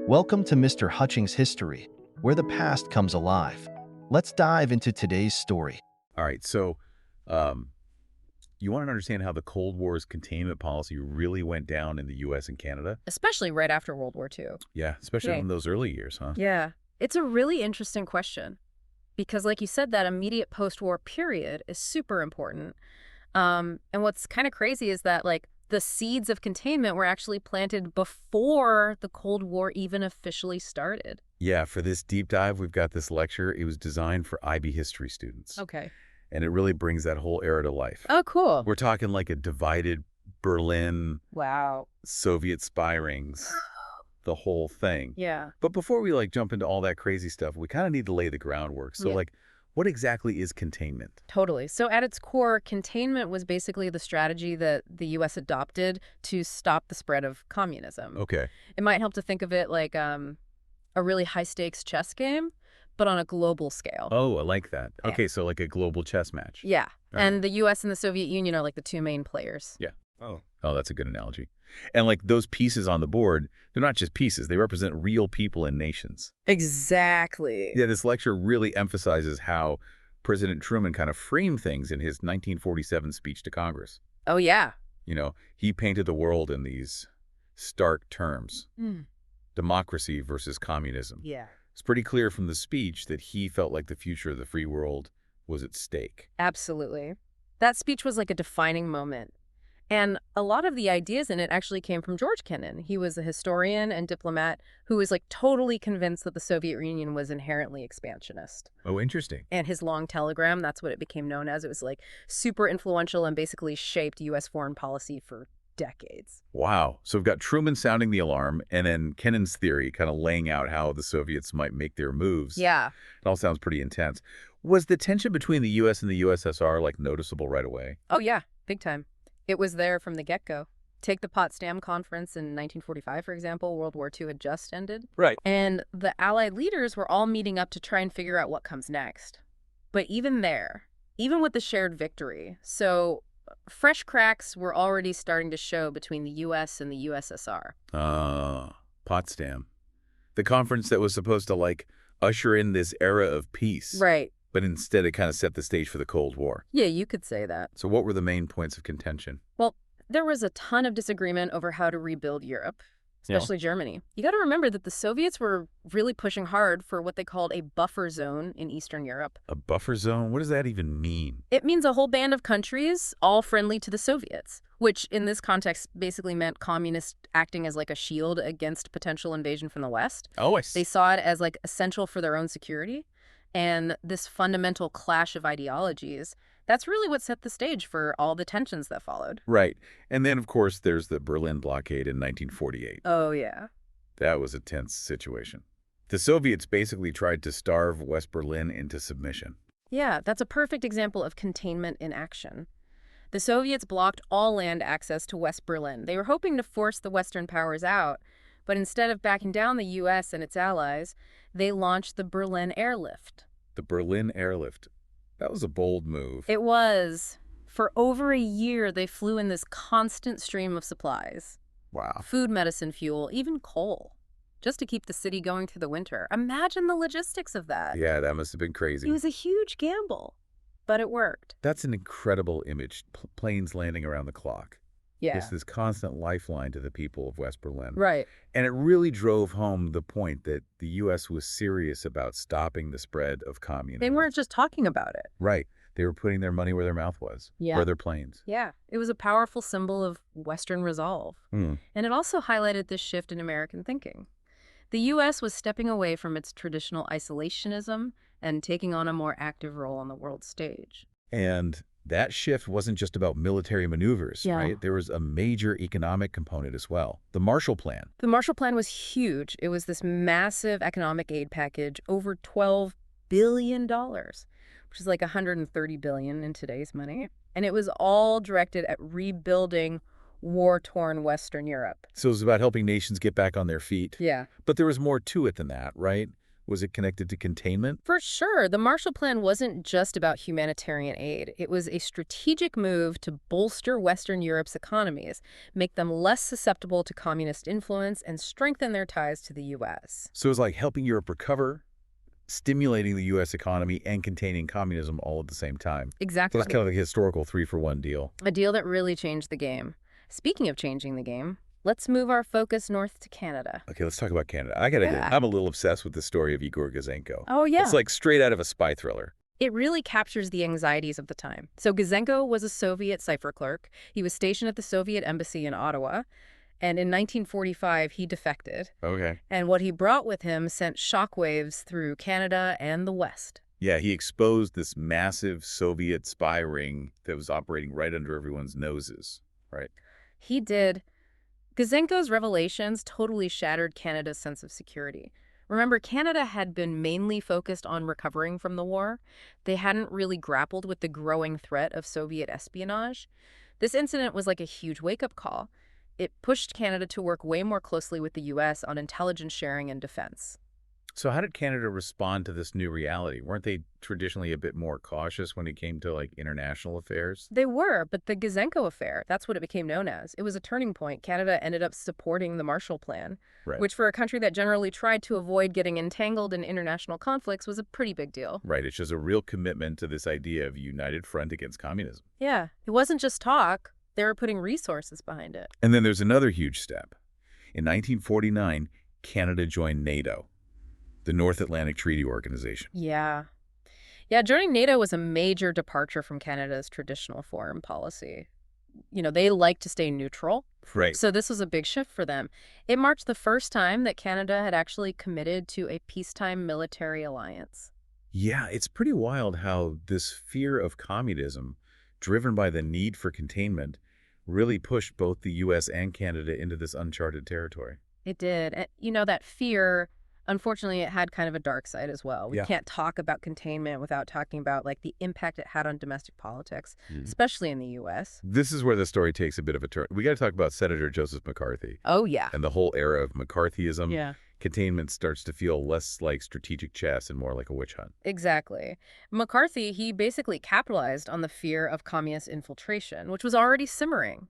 Welcome to Mr. Hutchings History, where the past comes alive. Let's dive into today's story. All right, so um, you want to understand how the Cold War's containment policy really went down in the U.S. and Canada? Especially right after World War II. Yeah, especially Okay. in those early years, huh? Yeah. It's a really interesting question because, like you said, that immediate post-war period is super important. And what's kind of crazy is that, like, the seeds of containment were actually planted before the Cold War even officially started. Yeah, for this deep dive, we've got this lecture. It was designed for IB history students. Okay. And it really brings that whole era to life. Oh, cool. We're talking like a divided Berlin, Wow. Soviet spy rings, the whole thing. Yeah. But before we jump into all that crazy stuff, we kind of need to lay the groundwork. So Yeah. what exactly is containment? Totally. So at its core, containment was basically the strategy that the U.S. adopted to stop the spread of communism. Okay. It might help to think of it like a really high-stakes chess game, but on a global scale. Oh, I like that. Yeah. Okay, so like a global chess match. Yeah. Right. And the U.S. and the Soviet Union are like the two main players. Yeah. Oh, that's a good analogy. And like those pieces on the board, they're not just pieces. They represent real people and nations. Exactly. Yeah, this lecture really emphasizes how President Truman kind of framed things in his 1947 speech to Congress. Oh, yeah. You know, he painted the world in these stark terms. Democracy versus communism. Yeah. It's pretty clear from the speech that he felt like the future of the free world was at stake. Absolutely. That speech was like a defining moment. And a lot of the ideas in it actually came from George Kennan. He was a historian and diplomat who was like totally convinced that the Soviet Union was inherently expansionist. Oh, interesting. And his long telegram, that's what it became known as. It was like super influential and basically shaped U.S. foreign policy for decades. Wow. So we've got Truman sounding the alarm and then Kennan's theory kind of laying out how the Soviets might make their moves. Yeah. It all sounds pretty intense. Was the tension between the U.S. and the USSR like noticeable right away? Oh, yeah. Big time. It was there from the get-go. Take the Potsdam Conference in 1945, for example. World War II had just ended. Right. And the Allied leaders were all meeting up to try and figure out what comes next. But even there, even with the shared victory, so fresh cracks were already starting to show between the U.S. and the USSR. Potsdam. The conference that was supposed to like usher in this era of peace. Right. But instead it kind of set the stage for the Cold War. Yeah, you could say that. So what were the main points of contention? Well, there was a ton of disagreement over how to rebuild Europe, Yeah. especially Germany. You got to remember that the Soviets were really pushing hard for what they called a buffer zone in Eastern Europe. A buffer zone? What does that even mean? It means a whole band of countries all friendly to the Soviets, which in this context basically meant communists acting as like a shield against potential invasion from the West. Oh, I They see. saw it as like essential for their own security. And this fundamental clash of ideologies, that's really what set the stage for all the tensions that followed. Right. And then, of course, there's the Berlin blockade in 1948. Oh, yeah. That was a tense situation. The Soviets basically tried to starve West Berlin into submission. Yeah, that's a perfect example of containment in action. The Soviets blocked all land access to West Berlin. They were hoping to force the Western powers out, but instead of backing down the U.S. and its allies, they launched the Berlin airlift. The Berlin airlift. That was a bold move. It was. For over a year, they flew in this constant stream of supplies. Wow. Food, medicine, fuel, even coal, just to keep the city going through the winter. Imagine the logistics of that. Yeah, that must have been crazy. It was a huge gamble, but it worked. That's an incredible image. Planes landing around the clock. Yeah. It's this constant lifeline to the people of West Berlin. Right. And it really drove home the point that the U.S. was serious about stopping the spread of communism. They weren't just talking about it. Right. They were putting their money where their mouth was. Yeah. For their planes. Yeah. It was a powerful symbol of Western resolve. And it also highlighted this shift in American thinking. The U.S. was stepping away from its traditional isolationism and taking on a more active role on the world stage. And that shift wasn't just about military maneuvers, Yeah. right? There was a major economic component as well. The Marshall Plan. The Marshall Plan was huge. It was this massive economic aid package, over $12 billion, which is like $130 billion in today's money. And it was all directed at rebuilding war-torn Western Europe. So it was about helping nations get back on their feet. Yeah. But there was more to it than that, right? Was it connected to containment? For sure, the Marshall Plan wasn't just about humanitarian aid. It was a strategic move to bolster Western Europe's economies, make them less susceptible to communist influence, and strengthen their ties to the U.S. So it was like helping Europe recover, stimulating the U.S. economy, and containing communism all at the same time. So Exactly. it's kind of like a historical 3-for-1 deal. A deal that really changed the game. Speaking of changing the game, let's move our focus north to Canada. Okay, let's talk about Canada. I gotta Yeah. admit, I'm a little obsessed with the story of Igor Gouzenko. Oh, yeah. It's like straight out of a spy thriller. It really captures the anxieties of the time. So Gouzenko was a Soviet cipher clerk. He was stationed at the Soviet embassy in Ottawa. And in 1945, he defected. Okay. And what he brought with him sent shockwaves through Canada and the West. Yeah, he exposed this massive Soviet spy ring that was operating right under everyone's noses, right? He did. Gouzenko's revelations totally shattered Canada's sense of security. Remember, Canada had been mainly focused on recovering from the war. They hadn't really grappled with the growing threat of Soviet espionage. This incident was like a huge wake-up call. It pushed Canada to work way more closely with the U.S. on intelligence sharing and defense. So how did Canada respond to this new reality? Weren't they traditionally a bit more cautious when it came to, like, international affairs? They were, but the Gouzenko Affair, that's what it became known as. It was a turning point. Canada ended up supporting the Marshall Plan, Right. which for a country that generally tried to avoid getting entangled in international conflicts was a pretty big deal. Right, it's just a real commitment to this idea of a united front against communism. Yeah, it wasn't just talk. They were putting resources behind it. And then there's another huge step. In 1949, Canada joined NATO, the North Atlantic Treaty Organization. Yeah. Yeah, joining NATO was a major departure from Canada's traditional foreign policy. They like to stay neutral. Right. So this was a big shift for them. It marked the first time that Canada had actually committed to a peacetime military alliance. Yeah, it's pretty wild how this fear of communism, driven by the need for containment, really pushed both the U.S. and Canada into this uncharted territory. It did. And, that fear, unfortunately, it had kind of a dark side as well. We Yeah. can't talk about containment without talking about, the impact it had on domestic politics, Mhm. especially in the U.S. This is where the story takes a bit of a turn. We got to talk about Senator Joseph McCarthy Oh, yeah. and the whole era of McCarthyism. Yeah. Containment starts to feel less like strategic chess and more like a witch hunt. Exactly. McCarthy, he basically capitalized on the fear of communist infiltration, which was already simmering,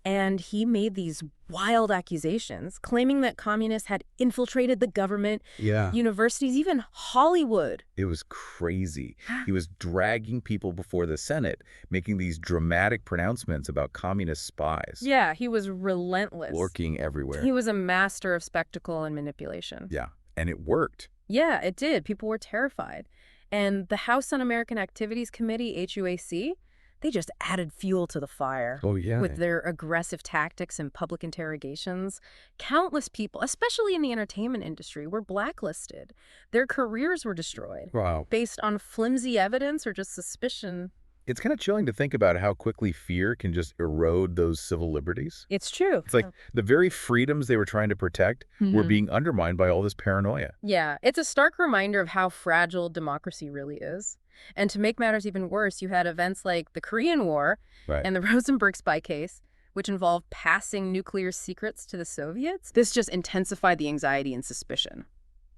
and he made these wild accusations, claiming that communists had infiltrated the government, Yeah. universities, even Hollywood. It was crazy. He was dragging people before the Senate, making these dramatic pronouncements about communist spies. Yeah, he was relentless. Lurking everywhere. He was a master of spectacle and manipulation. Yeah, and it worked. Yeah, it did. People were terrified. And the House Un-American Activities Committee, HUAC, they just added fuel to the fire. Oh, yeah. With their aggressive tactics and public interrogations. Countless people, especially in the entertainment industry, were blacklisted. Their careers were destroyed Wow. based on flimsy evidence or just suspicion. It's kind of chilling to think about how quickly fear can just erode those civil liberties. It's true. It's like the very freedoms they were trying to protect were Mhm. being undermined by all this paranoia. Yeah, it's a stark reminder of how fragile democracy really is. And to make matters even worse, you had events like the Korean War Right. and the Rosenberg spy case, which involved passing nuclear secrets to the Soviets. This just intensified the anxiety and suspicion.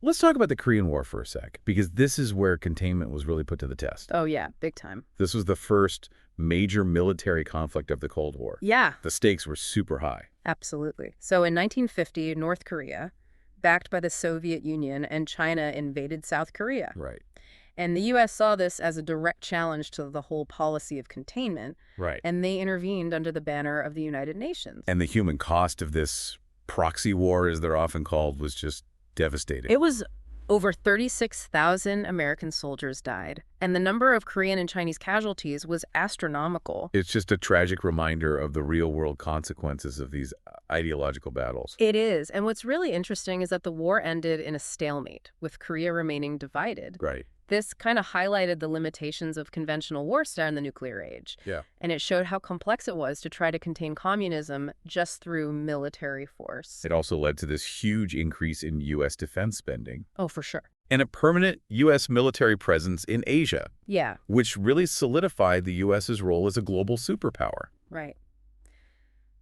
Let's talk about the Korean War for a sec, because this is where containment was really put to the test. Oh, yeah, big time. This was the first major military conflict of the Cold War. Yeah, The stakes were super high. absolutely. So in 1950, North Korea, backed by the Soviet Union, and China invaded South Korea. Right. And the U.S. saw this as a direct challenge to the whole policy of containment, Right. and they intervened under the banner of the United Nations. And the human cost of this proxy war, as they're often called, was just devastating. It was over 36,000 American soldiers died, and the number of Korean and Chinese casualties was astronomical. It's just a tragic reminder of the real-world consequences of these ideological battles. It is, and what's really interesting is that the war ended in a stalemate, with Korea remaining divided. Right. This kind of highlighted the limitations of conventional warfare in the nuclear age. Yeah. And it showed how complex it was to try to contain communism just through military force. It also led to this huge increase in U.S. defense spending Oh, for sure. and a permanent U.S. military presence in Asia, Yeah, which really solidified the U.S.'s role as a global superpower. right.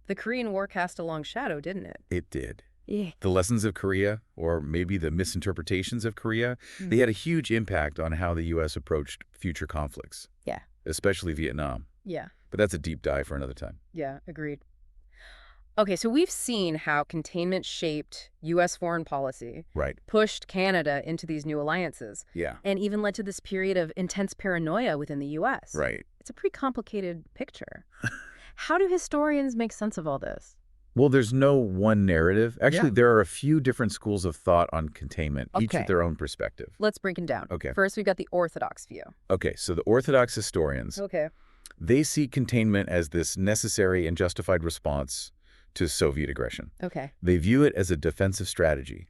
The Korean War cast a long shadow, didn't it? It did. Yeah. The lessons of Korea, or maybe the misinterpretations of Korea, they had a huge impact on how the U.S. approached future conflicts. Yeah. Especially Vietnam. Yeah. But that's a deep dive for another time. Yeah, agreed. Okay, so we've seen how containment shaped U.S. foreign policy, Right. pushed Canada into these new alliances, Yeah. and even led to this period of intense paranoia within the U.S. Right. It's a pretty complicated picture. How do historians make sense of all this? Well, there's no one narrative. Actually, there are a few different schools of thought on containment, each Okay. with their own perspective. Let's break it down. Okay. First, we've got the orthodox view. Okay, so the Orthodox historians, Okay. they see containment as this necessary and justified response to Soviet aggression. Okay. They view it as a defensive strategy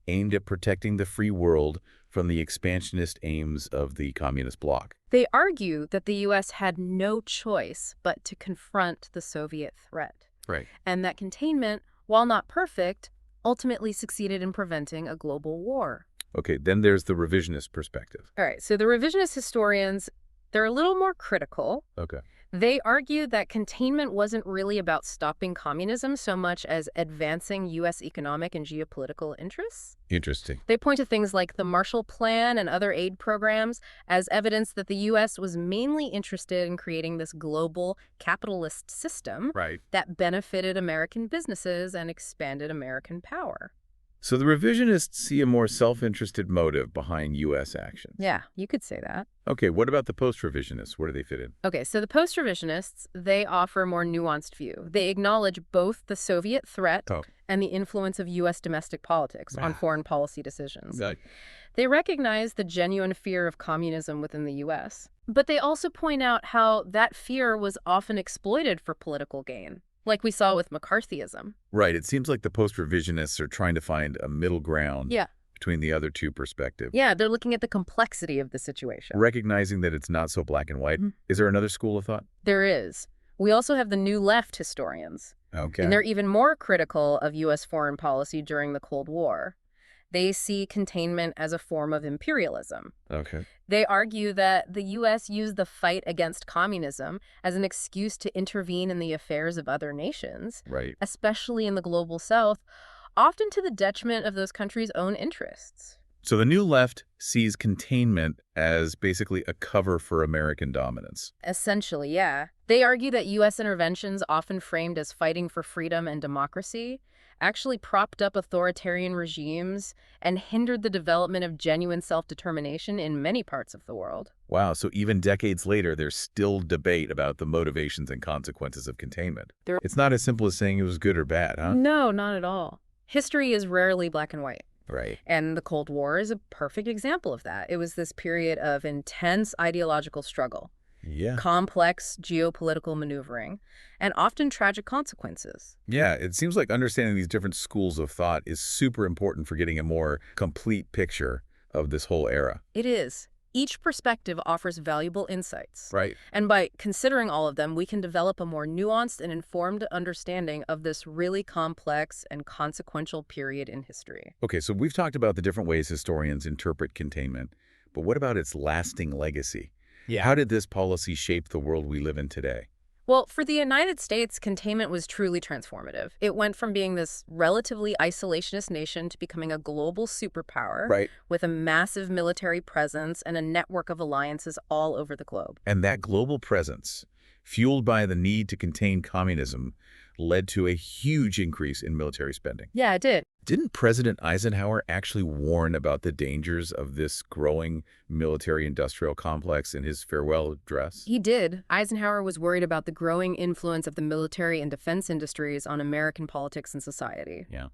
aimed at protecting the free world from the expansionist aims of the communist bloc. They argue that the U.S. had no choice but to confront the Soviet threat, Right. and that containment, while not perfect, ultimately succeeded in preventing a global war. Okay, then there's the revisionist perspective. All right, so the revisionist historians, they're a little more critical. Okay. They argue that containment wasn't really about stopping communism so much as advancing U.S. economic and geopolitical interests. Interesting. They point to things like the Marshall Plan and other aid programs as evidence that the U.S. was mainly interested in creating this global capitalist system Right. that benefited American businesses and expanded American power. So the revisionists see a more self-interested motive behind U.S. actions. Yeah, you could say that. Okay, what about the post-revisionists? Where do they fit in? Okay, so the post-revisionists, they offer a more nuanced view. They acknowledge both the Soviet threat and the influence of U.S. domestic politics on foreign policy decisions. They recognize the genuine fear of communism within the U.S., but they also point out how that fear was often exploited for political gain, like we saw with McCarthyism. Right, it seems like the post-revisionists are trying to find a middle ground between the other two perspectives. Yeah, they're looking at the complexity of the situation. Recognizing that it's not so black and white. Is there another school of thought? There is. We also have the New Left historians. Okay. And they're even more critical of U.S. foreign policy during the Cold War. They see containment as a form of imperialism. Okay. They argue that the U.S. used the fight against communism as an excuse to intervene in the affairs of other nations, Right. especially in the global South, often to the detriment of those countries' own interests. So the New Left sees containment as basically a cover for American dominance. Essentially, yeah. They argue that U.S. interventions, often framed as fighting for freedom and democracy, actually propped up authoritarian regimes and hindered the development of genuine self-determination in many parts of the world. Wow, so even decades later, there's still debate about the motivations and consequences of containment. It's not as simple as saying it was good or bad, huh? No, not at all. History is rarely black and white. Right. And the Cold War is a perfect example of that. It was this period of intense ideological struggle, complex geopolitical maneuvering, and often tragic consequences. Yeah, it seems like understanding these different schools of thought is super important for getting a more complete picture of this whole era. It is. Each perspective offers valuable insights. Right. And by considering all of them, we can develop a more nuanced and informed understanding of this really complex and consequential period in history. Okay, so we've talked about the different ways historians interpret containment, but what about its lasting legacy? How did this policy shape the world we live in today? Well, for the United States, containment was truly transformative. It went from being this relatively isolationist nation to becoming a global superpower with a massive military presence and a network of alliances all over the globe. And that global presence, fueled by the need to contain communism, led to a huge increase in military spending. Yeah, it did. Didn't President Eisenhower actually warn about the dangers of this growing military-industrial complex in his farewell address? He did. Eisenhower was worried about the growing influence of the military and defense industries on American politics and society. Yeah.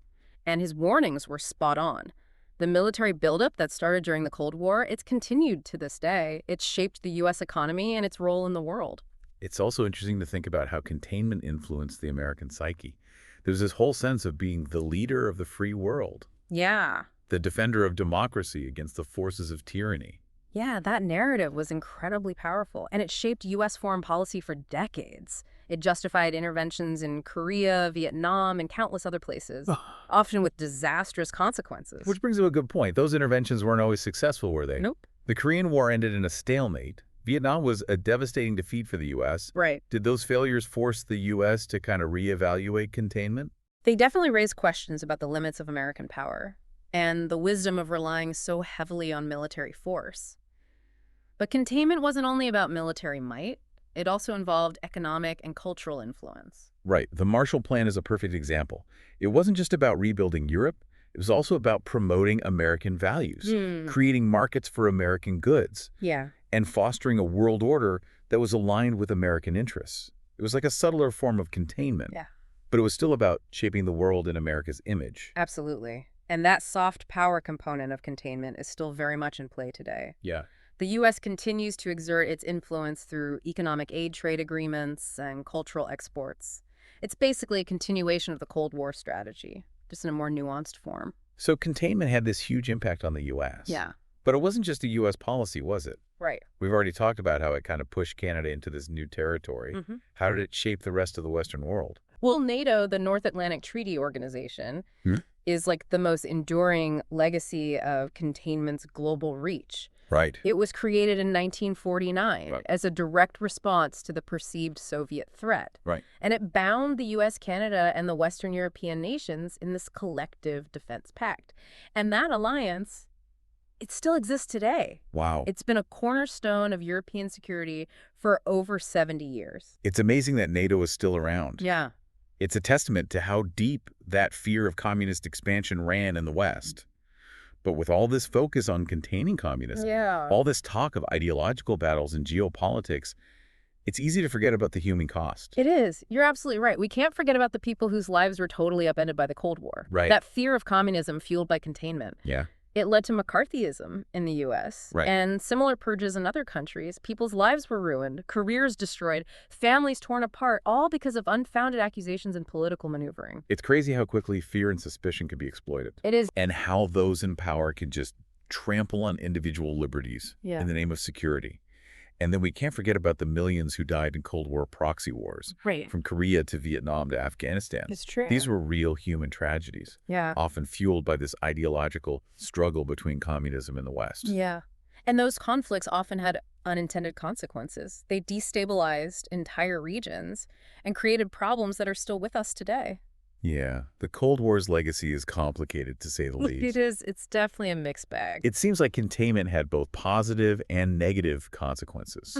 And his warnings were spot on. The military buildup that started during the Cold War, it's continued to this day. It's shaped the U.S. economy and its role in the world. It's also interesting to think about how containment influenced the American psyche. There's this whole sense of being the leader of the free world. Yeah. The defender of democracy against the forces of tyranny. Yeah, that narrative was incredibly powerful, and it shaped U.S. foreign policy for decades. It justified interventions in Korea, Vietnam, and countless other places, often with disastrous consequences. Which brings up a good point. Those interventions weren't always successful, were they? Nope. The Korean War ended in a stalemate. Vietnam was a devastating defeat for the U.S. Right. Did those failures force the U.S. to kind of reevaluate containment? They definitely raise questions about the limits of American power and the wisdom of relying so heavily on military force. But containment wasn't only about military might. It also involved economic and cultural influence. Right. The Marshall Plan is a perfect example. It wasn't just about rebuilding Europe. It was also about promoting American values, creating markets for American goods, Yeah. and fostering a world order that was aligned with American interests. It was like a subtler form of containment. Yeah. But it was still about shaping the world in America's image. Absolutely. And that soft power component of containment is still very much in play today. Yeah. The U.S. continues to exert its influence through economic aid trade agreements and cultural exports. It's basically a continuation of the Cold War strategy, just in a more nuanced form. So containment had this huge impact on the U.S. Yeah. But it wasn't just a U.S. policy, was it? Right. We've already talked about how it kind of pushed Canada into this new territory. How did it shape the rest of the Western world? Well, NATO, the North Atlantic Treaty Organization, is like the most enduring legacy of containment's global reach. Right. It was created in 1949 as a direct response to the perceived Soviet threat. Right. And it bound the U.S., Canada, and the Western European nations in this collective defense pact. And that alliance, it still exists today. Wow. It's been a cornerstone of European security for over 70 years. It's amazing that NATO is still around. Yeah. It's a testament to how deep that fear of communist expansion ran in the West. But with all this focus on containing communism, all this talk of ideological battles and geopolitics, it's easy to forget about the human cost. It is. You're absolutely right. We can't forget about the people whose lives were totally upended by the Cold War. Right. That fear of communism fueled by containment. Yeah. It led to McCarthyism in the U.S. Right. And similar purges in other countries. People's lives were ruined, careers destroyed, families torn apart, all because of unfounded accusations and political maneuvering. It's crazy how quickly fear and suspicion can be exploited. It is. And how those in power can just trample on individual liberties in the name of security. And then we can't forget about the millions who died in Cold War proxy wars. Right. From Korea to Vietnam to Afghanistan. It's true. These were real human tragedies. Yeah. Often fueled by this ideological struggle between communism and the West. Yeah. And those conflicts often had unintended consequences. They destabilized entire regions and created problems that are still with us today. Yeah. The Cold War's legacy is complicated, to say the least. It is. It's definitely a mixed bag. It seems like containment had both positive and negative consequences.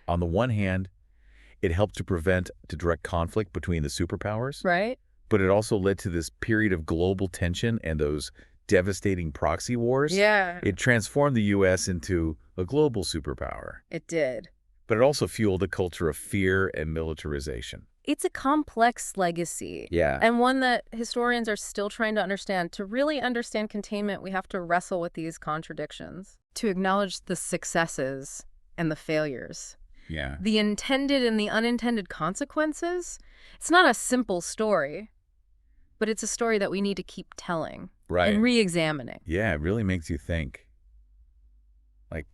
On the one hand, it helped to prevent the direct conflict between the superpowers. Right. But it also led to this period of global tension and those devastating proxy wars. Yeah. It transformed the U.S. into a global superpower. It did. But it also fueled a culture of fear and militarization. It's a complex legacy. Yeah. And one that historians are still trying to understand. To really understand containment, we have to wrestle with these contradictions, to acknowledge the successes and the failures. Yeah. The intended and the unintended consequences. It's not a simple story, but it's a story that we need to keep telling and re-examining. Yeah, it really makes you think. Like,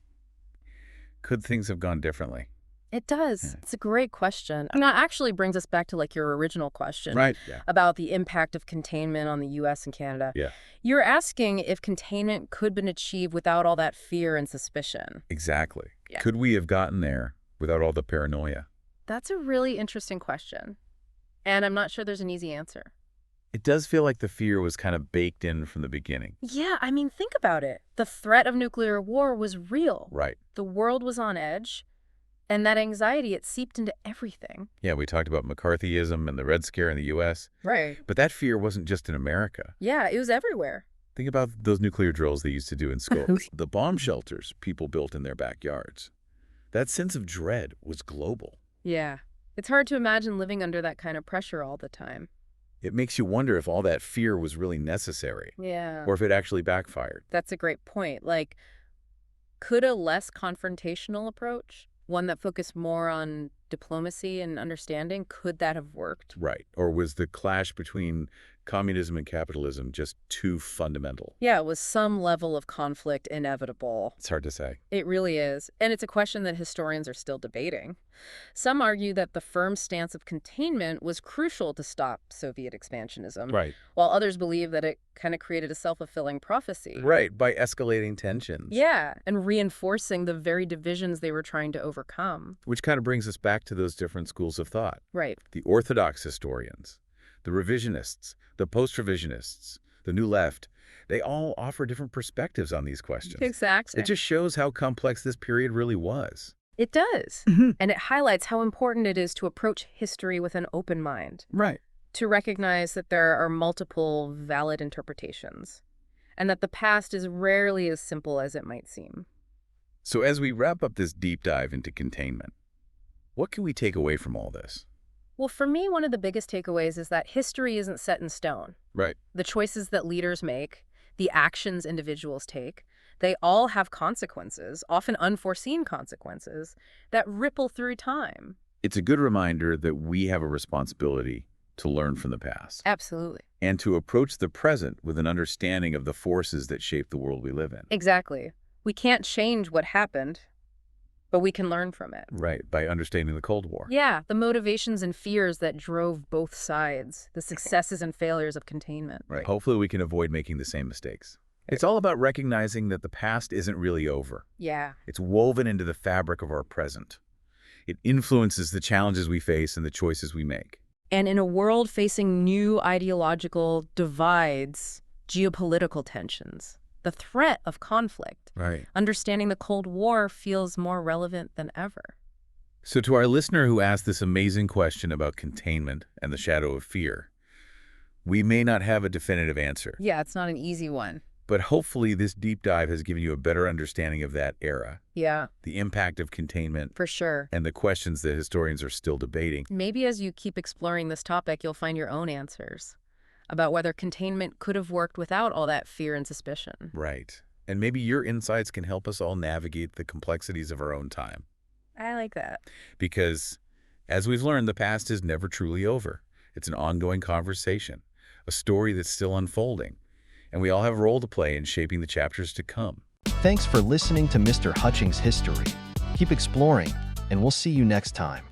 could things have gone differently? It does. Yeah. It's a great question. And that actually brings us back to like your original question about the impact of containment on the U.S. and Canada. Yeah. You're asking if containment could have been achieved without all that fear and suspicion. Exactly. Yeah. Could we have gotten there without all the paranoia? That's a really interesting question. And I'm not sure there's an easy answer. It does feel like the fear was kind of baked in from the beginning. Yeah, I mean, think about it. The threat of nuclear war was real. Right. The world was on edge. And that anxiety, it seeped into everything. Yeah, we talked about McCarthyism and the Red Scare in the U.S. Right. But that fear wasn't just in America. Yeah, it was everywhere. Think about those nuclear drills they used to do in school. The bomb shelters people built in their backyards. That sense of dread was global. Yeah. It's hard to imagine living under that kind of pressure all the time. It makes you wonder if all that fear was really necessary. Yeah. Or if it actually backfired. That's a great point. Like, could a less confrontational approach, one that focused more on diplomacy and understanding, could that have worked? Right. Or was the clash between communism and capitalism just too fundamental? Yeah, was some level of conflict inevitable? It's hard to say. It really is. And it's a question that historians are still debating. Some argue that the firm stance of containment was crucial to stop Soviet expansionism. Right. While others believe that it kind of created a self-fulfilling prophecy. Right, by escalating tensions. Yeah, and reinforcing the very divisions they were trying to overcome. Which kind of brings us back to those different schools of thought. Right. The orthodox historians, The revisionists, the post-revisionists, the New Left, they all offer different perspectives on these questions. Exactly. It just shows how complex this period really was. It does. And it highlights how important it is to approach history with an open mind. Right. To recognize that there are multiple valid interpretations, and that the past is rarely as simple as it might seem. So as we wrap up this deep dive into containment, what can we take away from all this? Well, for me, one of the biggest takeaways is that history isn't set in stone. Right. The choices that leaders make, the actions individuals take, they all have consequences, often unforeseen consequences, that ripple through time. It's a good reminder that we have a responsibility to learn from the past. Absolutely. And to approach the present with an understanding of the forces that shape the world we live in. Exactly. We can't change what happened, but we can learn from it. Right, by understanding the Cold War. Yeah, the motivations and fears that drove both sides, the successes and failures of containment. Right. Hopefully we can avoid making the same mistakes. It's all about recognizing that the past isn't really over. Yeah. It's woven into the fabric of our present. It influences the challenges we face and the choices we make. And in a world facing new ideological divides, geopolitical tensions, the threat of conflict, understanding the Cold War feels more relevant than ever. So to our listener who asked this amazing question about containment and the shadow of fear, we may not have a definitive answer. Yeah, it's not an easy one. But hopefully this deep dive has given you a better understanding of that era. Yeah. The impact of containment. For sure. And the questions that historians are still debating. Maybe as you keep exploring this topic, you'll find your own answers about whether containment could have worked without all that fear and suspicion. Right. And maybe your insights can help us all navigate the complexities of our own time. I like that. Because, as we've learned, the past is never truly over. It's an ongoing conversation, a story that's still unfolding. And we all have a role to play in shaping the chapters to come. Thanks for listening to Mr. Hutchings History. Keep exploring, and we'll see you next time.